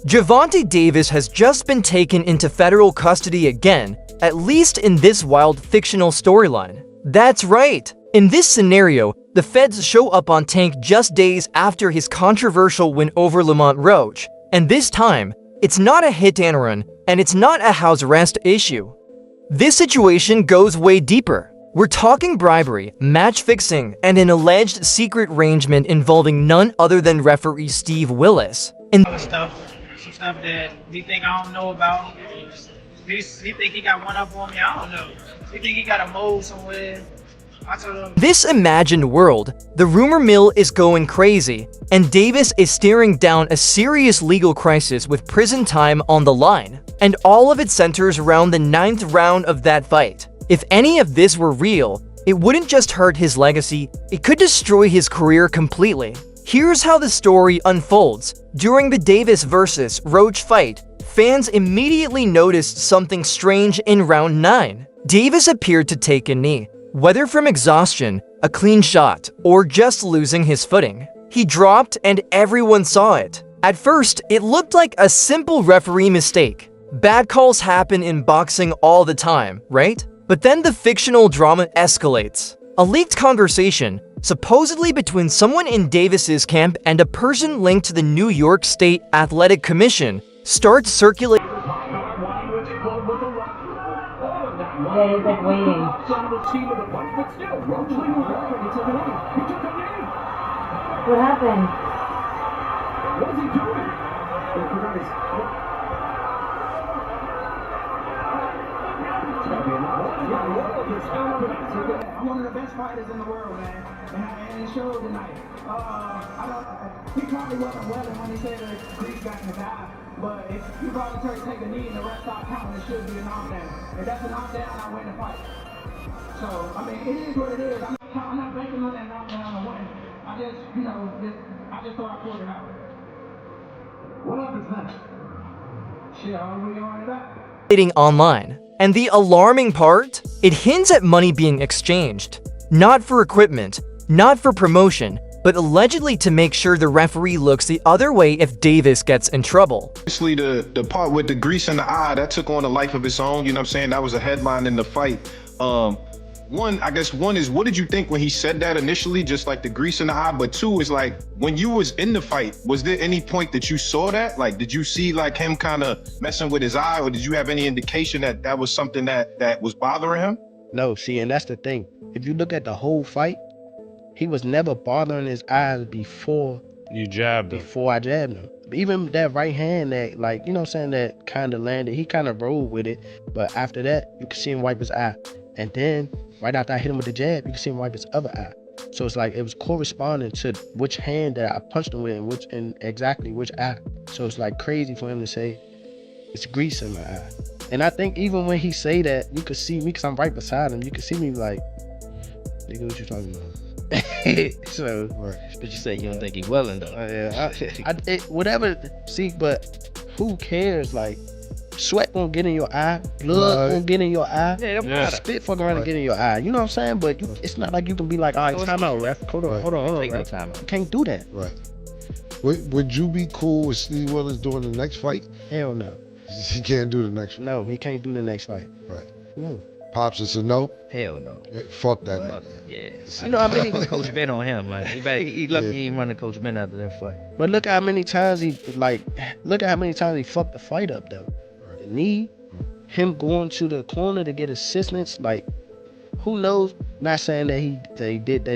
Gervonta Davis has just been taken into federal custody again, at least in this wild fictional storyline. That's right! In this scenario, the feds show up on Tank just days after his controversial win over Lamont Roach, and this time, it's not a hit and run, and it's not a house arrest issue. This situation goes way deeper. We're talking bribery, match fixing, and an alleged secret arrangement involving none other than referee Steve Willis. Some stuff that he think I don't know about. He think he got one up on me, I don't know. He think he got a mole somewhere. I told him. This imagined world, the rumor mill is going crazy, and Davis is staring down a serious legal crisis with prison time on the line. And all of it centers around the 9th round of that fight. If any of this were real, it wouldn't just hurt his legacy, it could destroy his career completely. Here's how the story unfolds. During the Davis vs. Roach fight, fans immediately noticed something strange in round 9. Davis appeared to take a knee, whether from exhaustion, a clean shot, or just losing his footing. He dropped and everyone saw it. At first, it looked like a simple referee mistake. Bad calls happen in boxing all the time, right? But then the fictional drama escalates. A leaked conversation, supposedly between someone in Davis's camp and a person linked to the New York State Athletic Commission, starts circulating. Yeah, he's like waiting. What happened? What is he doing? I'm one of the best fighters in the world, man, and it showed tonight. He probably wasn't welling when he said that Grease got in his eye, but if you probably take a knee and the rest stop counting, it should be a knockdown. If that's a knockdown, I win the fight. So, I mean, it is what it is. I'm not banking on that knockdown to win. I just thought I pulled it out. What happens next? Shit, I'm really on it up. Online. And the alarming part? It hints at money being exchanged. Not for equipment, not for promotion, but allegedly to make sure the referee looks the other way if Davis gets in trouble. Obviously, the part with the grease in the eye, that took on a life of its own, you know what I'm saying? That was a headline in the fight. One is, what did you think when he said that initially, just like the grease in the eye? But two is like, when you was in the fight, was there any point that you saw that? Like, did you see like him kind of messing with his eye, or did you have any indication that that was something that was bothering him? No, see, and that's the thing. If you look at the whole fight, he was never bothering his eyes before you jabbed him. Before I jabbed him. Even that right hand that, like, you know what I'm saying, that kind of landed, he kind of rolled with it. But after that, you could see him wipe his eye. And then, right after I hit him with the jab, you can see him wipe his other eye. So it's like, it was corresponding to which hand that I punched him with and exactly which eye. So it's like crazy for him to say, it's grease in my eye. And I think even when he say that, you could see me, because I'm right beside him, you could see me like, nigga, what you talking about? So, right. But you say you don't think he welling though. Yeah, whatever, see, but who cares? Like, sweat gonna get in your eye, blood gonna get in your eye, spit fucking around and get in your eye. You know what I'm saying? But it's not like you can be like, all right, time out, ref. Hold on, ref. You can't do that. Right. Would you be cool with Steve Willis doing the next fight? Hell no. He can't do the next fight. No, he can't do the next fight. Right. No. Pops is a no? Hell no. Yeah, fuck that nigga. Yeah. You know how many Coach Ben on him, man. He lucky he ain't running Coach Ben after that fight. But look how many times he fucked the fight up though. Right. The knee, him going to the corner to get assistance, like, who knows? Not saying that they did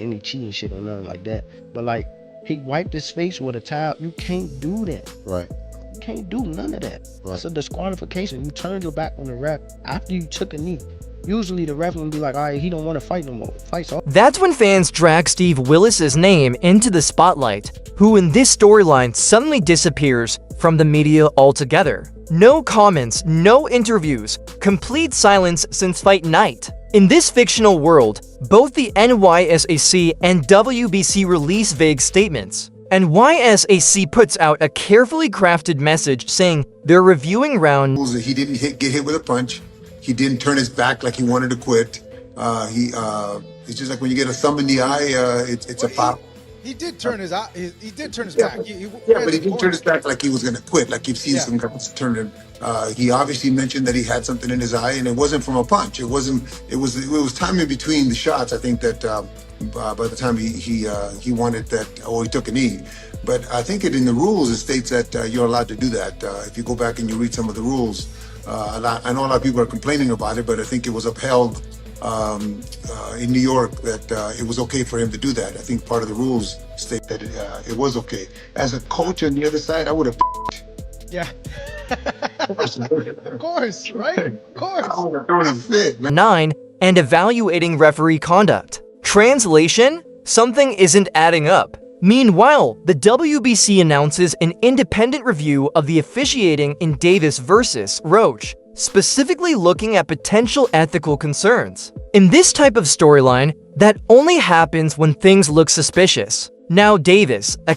any cheating shit or nothing like that. But like, he wiped his face with a towel. You can't do that. Right. You can't do none of that. Right. That's a disqualification. You turned your back on the ref after you took a knee. Usually the ref will be like, all right, he don't want to fight no more. Fight's off. That's when fans drag Steve Willis's name into the spotlight, who in this storyline suddenly disappears from the media altogether. No comments, no interviews, complete silence since fight night. In this fictional world, both the NYSAC and WBC release vague statements. NYSAC puts out a carefully crafted message saying they're reviewing round. He didn't get hit with a punch. He didn't turn his back like he wanted to quit. It's just like when you get a thumb in the eye, it's a pop. He did turn his eye. He did turn his back. He Yeah, ran but he the didn't turn corner. his back like he was going to quit. Like you've seen Yeah. some guys turn him. He obviously mentioned that he had something in his eye, and it wasn't from a punch. It wasn't. It was time in between the shots. I think that by the time he wanted that, or he took a knee. But I think in the rules it states that you're allowed to do that. If you go back and you read some of the rules, I know a lot of people are complaining about it, but I think it was upheld in New York that it was okay for him to do that. I think part of the rules state that it was okay. As a coach on the other side, I would have. Yeah. Of course, right? Of course. Throwing a fit, man. 9. And evaluating referee conduct. Translation? Something isn't adding up. Meanwhile, the WBC announces an independent review of the officiating in Davis versus Roach, specifically looking at potential ethical concerns. In this type of storyline, that only happens when things look suspicious. Now Davis, a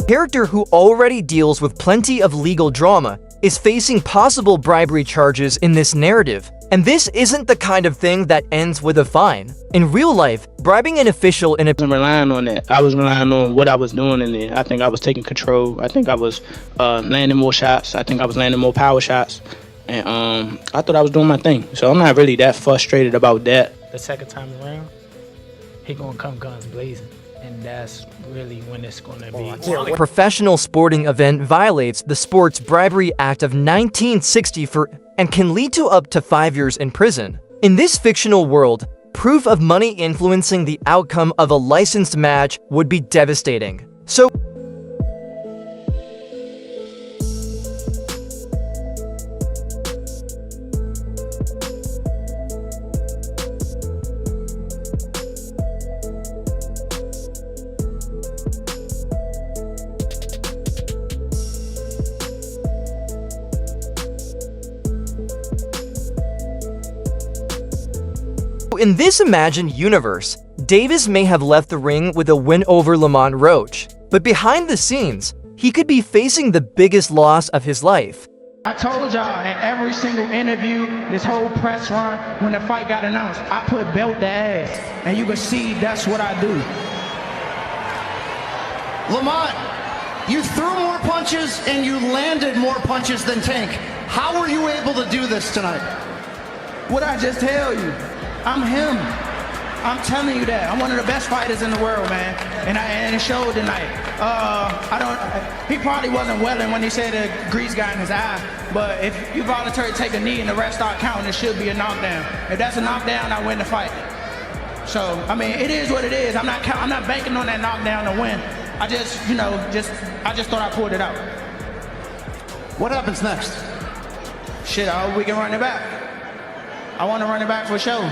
character who already deals with plenty of legal drama, is facing possible bribery charges in this narrative. And this isn't the kind of thing that ends with a fine. In real life, bribing an official in a wasn't relying on that. I was relying on what I was doing in there. I think I was taking control. I think I was landing more shots. I think I was landing more power shots. And I thought I was doing my thing. So I'm not really that frustrated about that. The second time around, he gonna come guns blazing. And that's really when it's gonna be. professional sporting event violates the Sports Bribery Act of 1960 and can lead to up to 5 years in prison. In this fictional world, proof of money influencing the outcome of a licensed match would be devastating. So, in this imagined universe, Davis may have left the ring with a win over Lamont Roach, but behind the scenes, he could be facing the biggest loss of his life. I told y'all in every single interview, this whole press run, when the fight got announced, I put belt to ass, and you can see that's what I do. Lamont, you threw more punches and you landed more punches than Tank. How were you able to do this tonight? What I just tell you, I'm him. I'm telling you that. I'm one of the best fighters in the world, man. And it showed tonight. He probably wasn't welling when he said the grease got in his eye, but if you voluntarily take a knee and the rest start counting, it should be a knockdown. If that's a knockdown, I win the fight. So, I mean, it is what it is. I'm not banking on that knockdown to win. I just thought I pulled it out. What happens next? Shit, I hope we can run it back. I want to run it back for sure.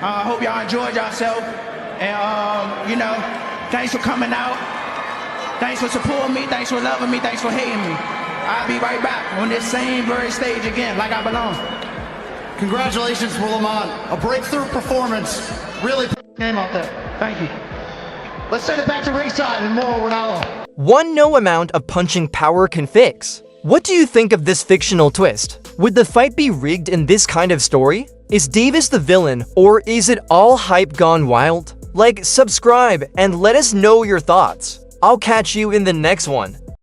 I hope y'all enjoyed yourself. And, thanks for coming out. Thanks for supporting me. Thanks for loving me. Thanks for hating me. I'll be right back on this same very stage again, like I belong. Congratulations, Lamont. A breakthrough performance. Really game out there. Thank you. Let's send it back to ringside and more Ronaldo. One no amount of punching power can fix. What do you think of this fictional twist? Would the fight be rigged in this kind of story? Is Davis the villain, or is it all hype gone wild? Like, subscribe, and let us know your thoughts. I'll catch you in the next one.